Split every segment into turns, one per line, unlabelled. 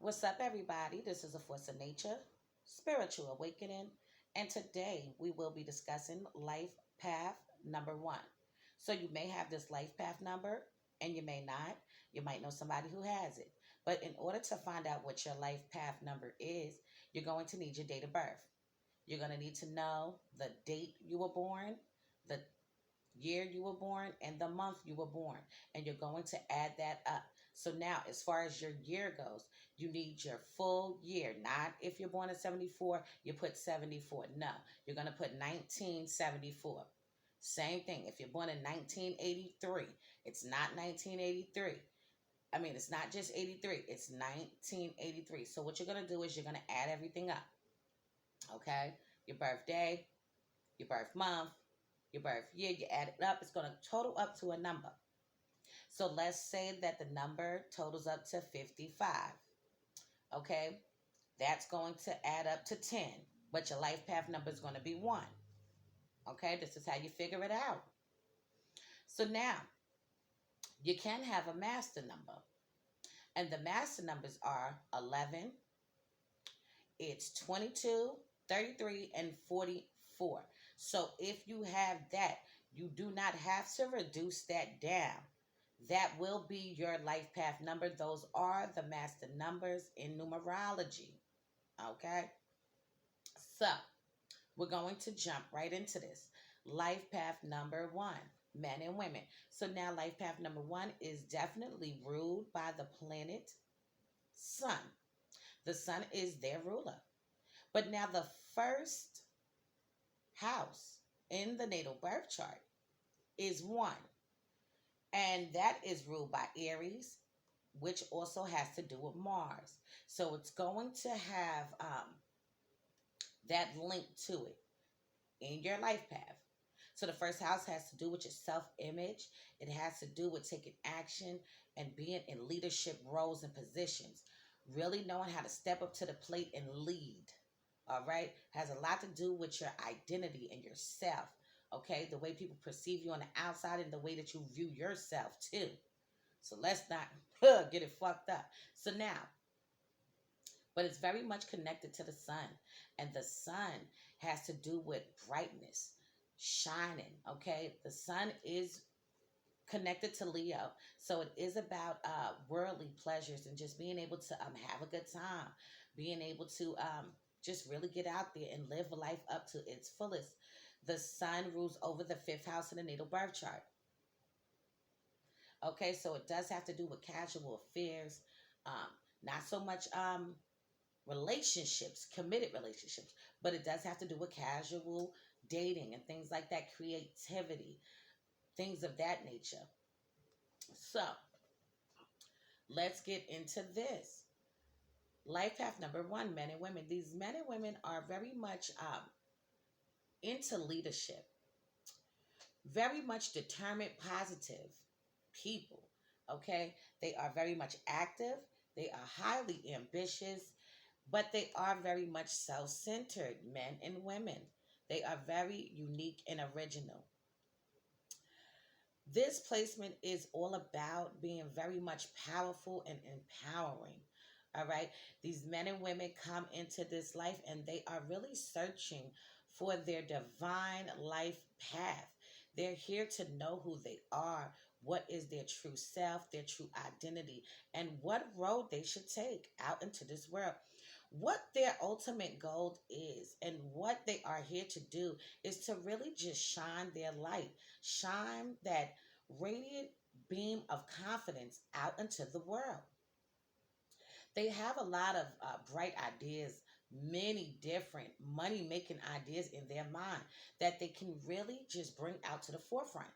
What's up, everybody? This is a Force of Nature Spiritual Awakening, and today we will be discussing life path number one. So, you may have this life path number, and you may not. You might know somebody who has it. But in order to find out what your life path number is, you're going to need your date of birth. You're going to need to know the date you were born, the year you were born, and the month you were born. And you're going to add that up. So now, as far as your year goes, you need your full year. Not if you're born in 74, you put 74. No, you're going to put 1974. Same thing. If you're born in 1983, it's not 1983. It's not just 83, it's 1983. So, what you're going to do is you're going to add everything up. Okay? Your birthday, your birth month, your birth year, you add it up, it's going to total up to a number. So let's say that the number totals up to 55. Okay, that's going to add up to 10, but your life path number is going to be 1. Okay, this is how you figure it out. So now you can have a master number, and the master numbers are 11, it's 22, 33, and 44. So if you have that, you do not have to reduce that down. That will be your life path number. Those are the master numbers in numerology. Okay? So, we're going to jump right into this. Life path number 1, men and women. So now life path number 1 is definitely ruled by the planet Sun. The Sun is their ruler. But now the first house in the natal birth chart is 1. And that is ruled by Aries, which also has to do with Mars. So it's going to have that link to it in your life path. So the first house has to do with your self-image. It has to do with taking action and being in leadership roles and positions. Really knowing how to step up to the plate and lead. All right? Has a lot to do with your identity and yourself. Okay, the way people perceive you on the outside and the way that you view yourself too. So let's not get it fucked up. So now, but it's very much connected to the sun. And the sun has to do with brightness, shining. Okay, the sun is connected to Leo. So it is about worldly pleasures and just being able to have a good time. Being able to just really get out there and live a life up to its fullest. The sun rules over the 5th house in the natal birth chart. Okay, so it does have to do with casual affairs, not so much relationships, committed relationships, but it does have to do with casual dating and things like that, creativity, things of that nature. So let's get into this. Life path number 1, men and women. These men and women are very much into leadership, very much determined, positive people. Okay, they are very much active, they are highly ambitious, but they are very much self-centered. Men and women, they are very unique and original. This placement is all about being very much powerful and empowering. All right, these men and women come into this life and they are really searching for their divine life path. They're here to know who they are, what is their true self, their true identity, and what road they should take out into this world. What their ultimate goal is and what they are here to do is to really just shine their light, shine that radiant beam of confidence out into the world. They have a lot of bright ideas, many different money making ideas in their mind that they can really just bring out to the forefront.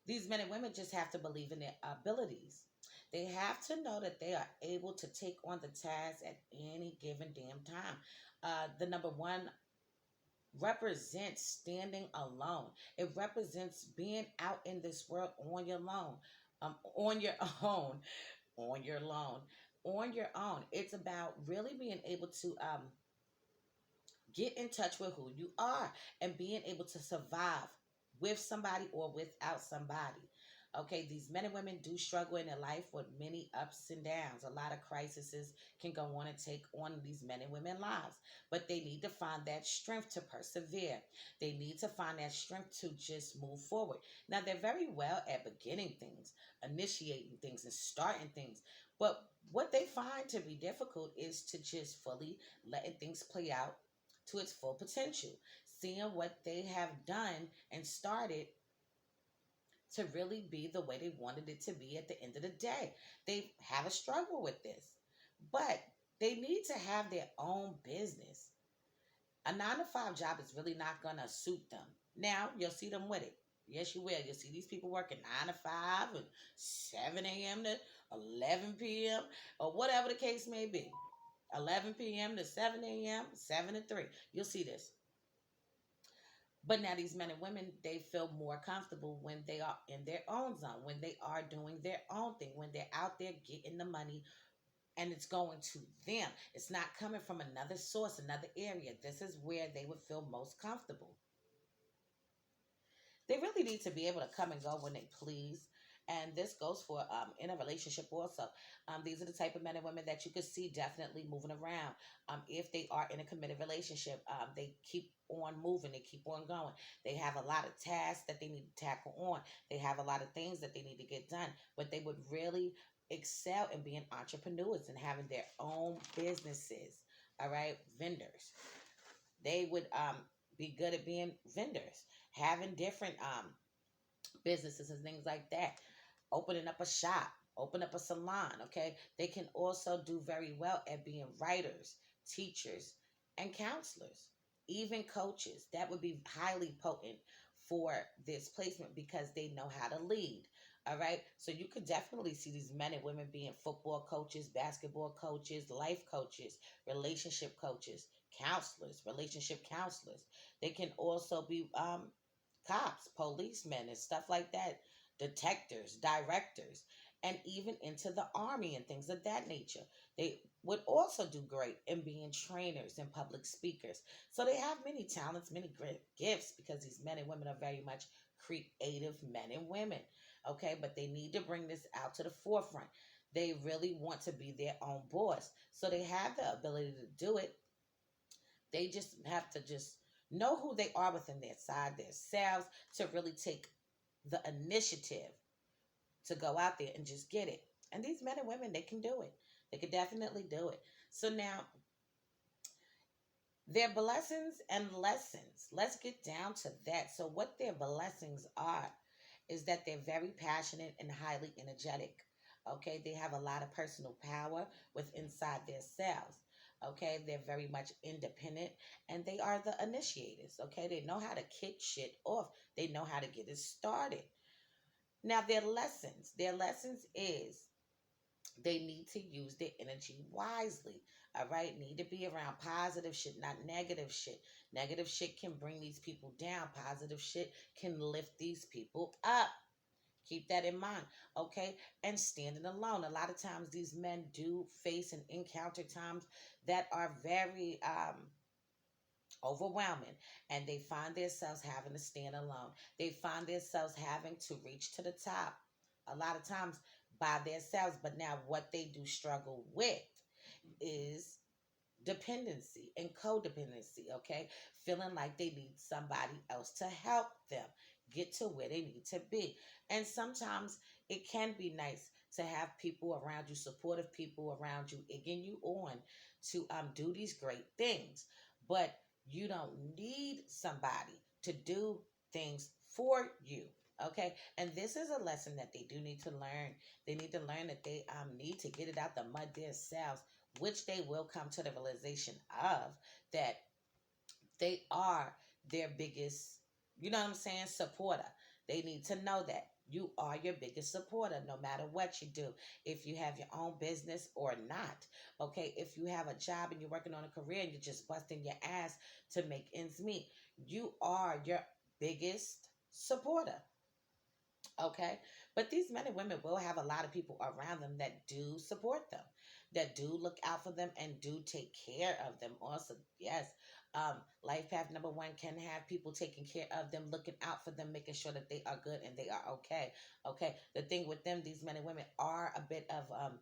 These men and women just have to believe in their abilities. They have to know that they are able to take on the task at any given damn time. The number 1 represents standing alone. It represents being out in this world on your own, on your own, on your own, on your own. It's about really being able to get in touch with who you are and being able to survive with somebody or without somebody. Okay, these men and women do struggle in their life with many ups and downs. A lot of crises can go on and take on these men and women lives, but they need to find that strength to persevere. They need to find that strength to just move forward. Now, they're very well at beginning things, initiating things, and starting things, but what they find to be difficult is to just fully letting things play out to its full potential, seeing what they have done and started to really be the way they wanted it to be at the end of the day. They have a struggle with this, but they need to have their own business. A 9 to 5 job is really not going to suit them. Now, you'll see them with it. Yes, you will. You'll see these people working 9 to 5 and 7 a.m. to 11 p.m. or whatever the case may be. 11 p.m. to 7 a.m., 7 to 3. You'll see this. But now these men and women, they feel more comfortable when they are in their own zone, when they are doing their own thing, when they're out there getting the money and it's going to them. It's not coming from another source, another area. This is where they would feel most comfortable. They really need to be able to come and go when they please. And this goes for in a relationship also. These are the type of men and women that you could see definitely moving around. If they are in a committed relationship, they keep on moving. They keep on going. They have a lot of tasks that they need to tackle on. They have a lot of things that they need to get done. But they would really excel in being entrepreneurs and having their own businesses. All right, vendors. They would be good at being vendors, having different businesses and things like that, opening up a shop, open up a salon. Okay, they can also do very well at being writers, teachers, and counselors, even coaches. That would be highly potent for this placement because they know how to lead. All right, so you could definitely see these men and women being football coaches, basketball coaches, life coaches, relationship coaches, counselors, relationship counselors. They can also be cops, policemen, and stuff like that, detectives, directors, and even into the army and things of that nature. They would also do great in being trainers and public speakers. So they have many talents, many great gifts because these men and women are very much creative men and women. Okay, but they need to bring this out to the forefront. They really want to be their own boss. So they have the ability to do it. They just have to just know who they are within their side, their selves, to really take the initiative to go out there and just get it. And these men and women, they can do it. They can definitely do it. So now, their blessings and lessons. Let's get down to that. So what their blessings are is that they're very passionate and highly energetic. Okay, they have a lot of personal power with inside their selves. Okay, they're very much independent and they are the initiators. Okay, they know how to kick shit off. They know how to get it started. Now their lessons is they need to use their energy wisely. All right, need to be around positive shit, not negative shit. Negative shit can bring these people down. Positive shit can lift these people up. Keep that in mind, okay? And standing alone. A lot of times these men do face and encounter times that are very overwhelming, and they find themselves having to stand alone. They find themselves having to reach to the top a lot of times by themselves. But now what they do struggle with is dependency and codependency, okay? Feeling like they need somebody else to help them get to where they need to be. And sometimes it can be nice to have people around you, supportive people around you, egging you on to do these great things. But you don't need somebody to do things for you. Okay, and this is a lesson that they do need to learn. They need to learn that they need to get it out the mud themselves, which they will come to the realization of that they are their biggest, you know what I'm saying, supporter. They need to know that you are your biggest supporter no matter what you do. If you have your own business or not, okay, if you have a job and you're working on a career and you're just busting your ass to make ends meet, you are your biggest supporter. Okay, But these men and women will have a lot of people around them that do support them, that do look out for them and do take care of them. Also, yes, life path number one can have people taking care of them, looking out for them, making sure that they are good and they are okay. Okay. The thing with them, these men and women are a bit of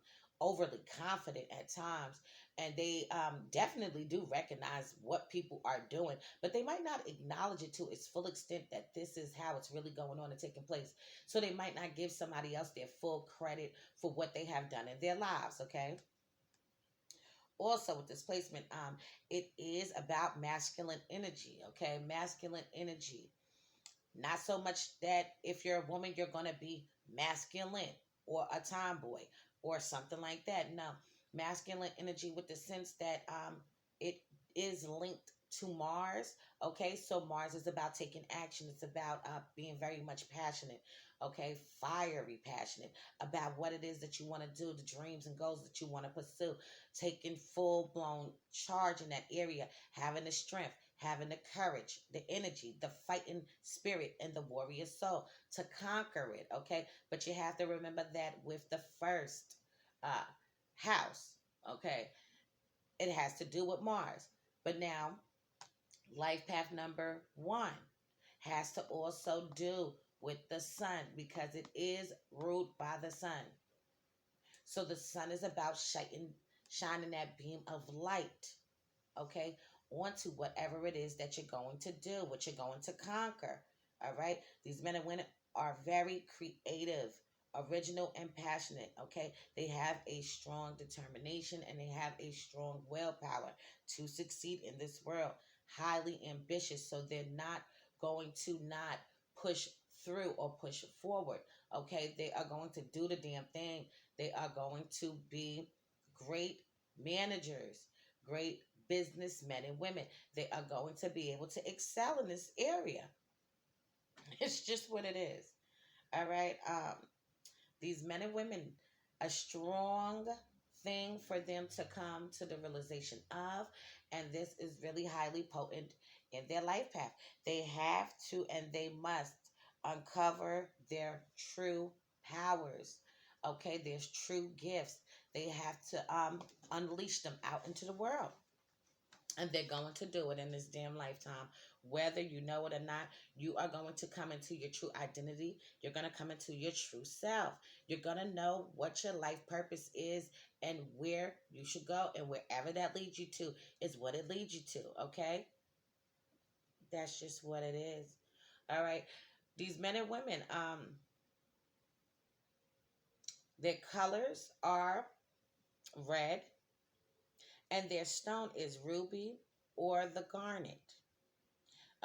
overly confident at times, and they definitely do recognize what people are doing, but they might not acknowledge it to its full extent that this is how it's really going on and taking place. So they might not give somebody else their full credit for what they have done in their lives. Okay. Also, with this placement, it is about masculine energy. Okay, masculine energy. Not so much that if you're a woman, you're gonna be masculine or a tomboy or something like that. No, masculine energy with the sense that it is linked to Mars. Okay, so Mars is about taking action. It's about being very much passionate. Okay, fiery passionate about what it is that you want to do, the dreams and goals that you want to pursue, taking full blown charge in that area, having the strength, having the courage, the energy, the fighting spirit, and the warrior soul to conquer it. Okay, but you have to remember that with the first uh, house, okay, it has to do with Mars. But now, life path number one has to also do with the sun because it is ruled by the sun. So the sun is about shining that beam of light, okay, onto whatever it is that you're going to do, what you're going to conquer. All right. These men and women are very creative, original, and passionate. Okay. They have a strong determination and they have a strong willpower to succeed in this world. Highly ambitious. So they're not going to not push through or push forward. Okay. They are going to do the damn thing. They are going to be great managers, great businessmen and women. They are going to be able to excel in this area. It's just what it is. All right. These men and women, a strong thing for them to come to the realization of, and this is really highly potent in their life path. They have to and they must uncover their true powers. Okay, there's true gifts. They have to unleash them out into the world. And they're going to do it in this damn lifetime. Whether you know it or not, you are going to come into your true identity. You're going to come into your true self. You're going to know what your life purpose is and where you should go. And wherever that leads you to is what it leads you to. Okay? That's just what it is. All right. These men and women, their colors are red and their stone is ruby or the garnet.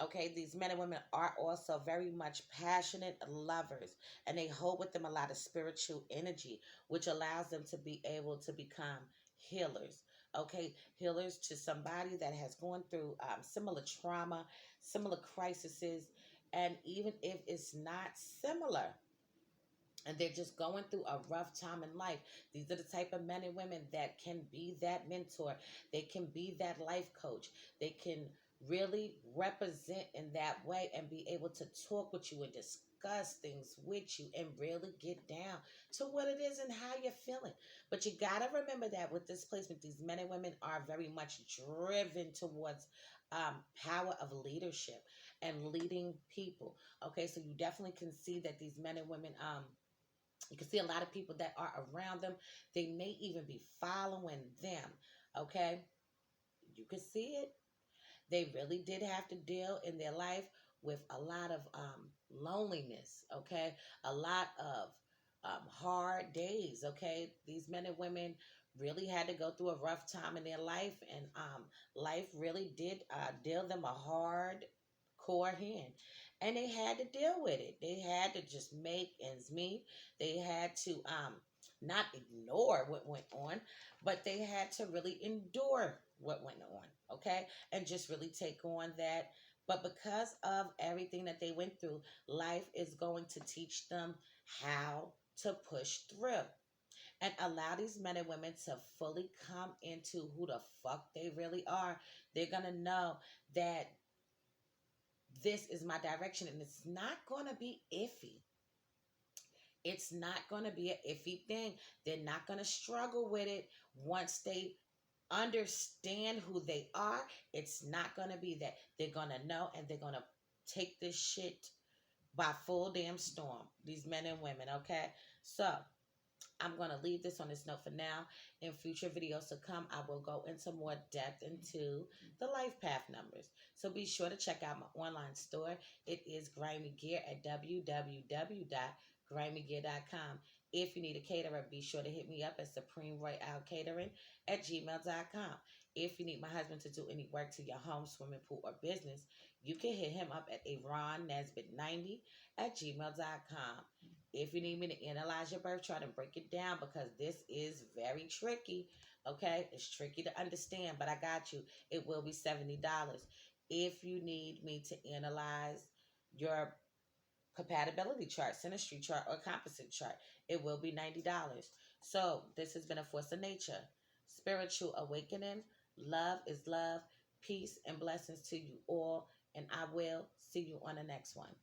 Okay, these men and women are also very much passionate lovers, and they hold with them a lot of spiritual energy, which allows them to be able to become healers. Okay, healers to somebody that has gone through similar trauma, similar crises, and even if it's not similar, and they're just going through a rough time in life. These are the type of men and women that can be that mentor. They can be that life coach. They can really represent in that way and be able to talk with you and discuss things with you and really get down to what it is and how you're feeling. But you got to remember that with this placement, these men and women are very much driven towards power of leadership and leading people. Okay, so you definitely can see that these men and women you can see a lot of people that are around them. They may even be following them. Okay? You can see it. They really did have to deal in their life with a lot of loneliness. Okay? A lot of hard days. Okay? These men and women really had to go through a rough time in their life. And life really did deal them a hard core hand. And they had to deal with it. They had to just make ends meet. They had to not ignore what went on, but they had to really endure what went on, okay? And just really take on that. But because of everything that they went through, life is going to teach them how to push through and allow these men and women to fully come into who the fuck they really are. They're going to know that this is my direction and it's not going to be iffy. It's not going to be an iffy thing. They're not going to struggle with it once they understand who they are. It's not going to be that. They're going to know, and they're going to take this shit by full damn storm. These men and women, okay? So, I'm going to leave this on this note for now. In future videos to come, I will go into more depth into the life path numbers. So be sure to check out my online store. It is Grimy Gear at www.grimygear.com. If you need a caterer, be sure to hit me up at supremeroyalcatering at gmail.com. If you need my husband to do any work to your home, swimming pool, or business, you can hit him up at aronnesbitt90 at gmail.com. If you need me to analyze your birth chart and break it down, because this is very tricky, okay? It's tricky to understand, but I got you. It will be $70. If you need me to analyze your compatibility chart, Synastry chart, or Composite chart, it will be $90. So this has been a Force of Nature, Spiritual Awakening. Love is love. Peace and blessings to you all, and I will see you on the next one.